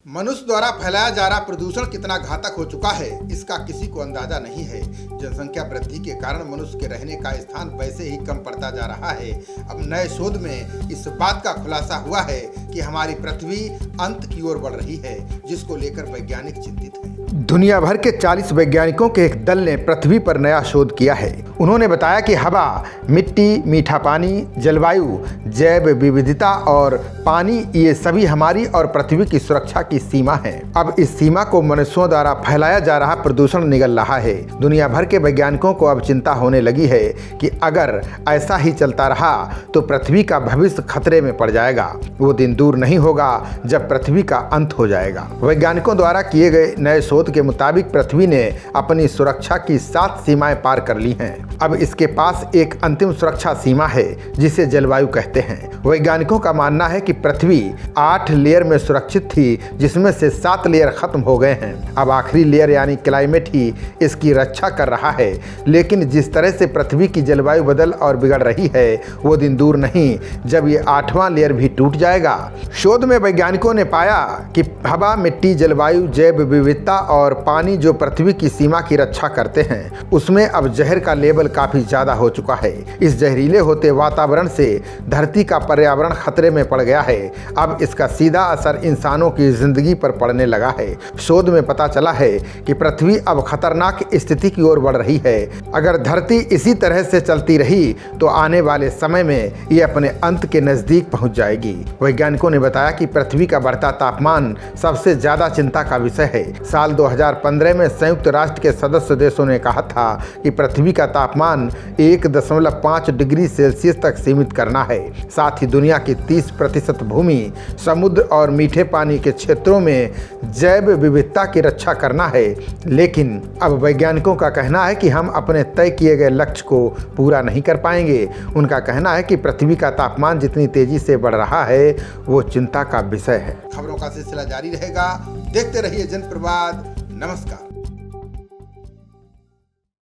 मनुष्य द्वारा फैलाया जा रहा प्रदूषण कितना घातक हो चुका है, इसका किसी को अंदाजा नहीं है। जनसंख्या वृद्धि के कारण मनुष्य के रहने का स्थान वैसे ही कम पड़ता जा रहा है। अब नए शोध में इस बात का खुलासा हुआ है कि हमारी पृथ्वी अंत की ओर बढ़ रही है, जिसको लेकर वैज्ञानिक चिंतित हैं। दुनिया भर के 40 वैज्ञानिकों के एक दल ने पृथ्वी पर नया शोध किया है। उन्होंने बताया कि हवा, मिट्टी, मीठा पानी, जलवायु, जैव विविधता और पानी, ये सभी हमारी और पृथ्वी की सुरक्षा की सीमा है। अब इस सीमा को मनुष्यों द्वारा फैलाया जा रहा प्रदूषण निगल रहा है। दुनिया भर के वैज्ञानिकों को अब चिंता होने लगी है कि अगर ऐसा ही चलता रहा तो पृथ्वी का भविष्य खतरे में पड़ जाएगा। वो दिन दूर नहीं होगा जब पृथ्वी का अंत हो जाएगा। वैज्ञानिकों द्वारा किए गए नए शोध के मुताबिक पृथ्वी ने अपनी सुरक्षा की 7 सीमाएं पार कर ली हैं। अब इसके पास एक अंतिम सुरक्षा सीमा है, जिसे जलवायु कहते हैं। वैज्ञानिकों का मानना है कि पृथ्वी 8 लेयर में सुरक्षित थी, जिसमें से 7 लेयर खत्म हो गए हैं। अब आखिरी लेयर यानी क्लाइमेट ही इसकी रक्षा कर रहा है। लेकिन जिस तरह से पृथ्वी की जलवायु बदल और बिगड़ रही है, वो दिन दूर नहीं जब ये 8वां लेयर भी टूट जाएगा। शोध में वैज्ञानिकों ने पाया कि हवा, मिट्टी, जलवायु, जैव विविधता और पानी जो पृथ्वी की सीमा की रक्षा करते हैं, उसमें अब जहर का लेवल काफी ज्यादा हो चुका है। इस जहरीले होते वातावरण से धरती का पर्यावरण खतरे में पड़ गया है। अब इसका सीधा असर इंसानों की जिंदगी पर पड़ने लगा है। शोध में पता चला है कि पृथ्वी अब खतरनाक स्थिति की ओर बढ़ रही है। अगर धरती इसी तरह से चलती रही तो आने वाले समय में ये अपने अंत के नजदीक पहुंच जाएगी। वैज्ञानिकों ने बताया कि पृथ्वी का बढ़ता तापमान सबसे ज्यादा चिंता का विषय है। साल 2015 में संयुक्त राष्ट्र के सदस्य देशों ने कहा था कि पृथ्वी का तापमान 1.5 डिग्री सेल्सियस तक सीमित करना है। साथ ही दुनिया की 30% भूमि, समुद्र और मीठे पानी के क्षेत्रों में जैव विविधता की रक्षा करना है। लेकिन अब वैज्ञानिकों का कहना है कि हम अपने तय किए गए लक्ष्य को पूरा नहीं कर पाएंगे। उनका कहना है कि पृथ्वी का तापमान जितनी तेजी से बढ़ रहा है, वो चिंता का विषय है। खबरों का सिलसिला जारी रहेगा। देखते रहिए जनप्रवाद। नमस्कार।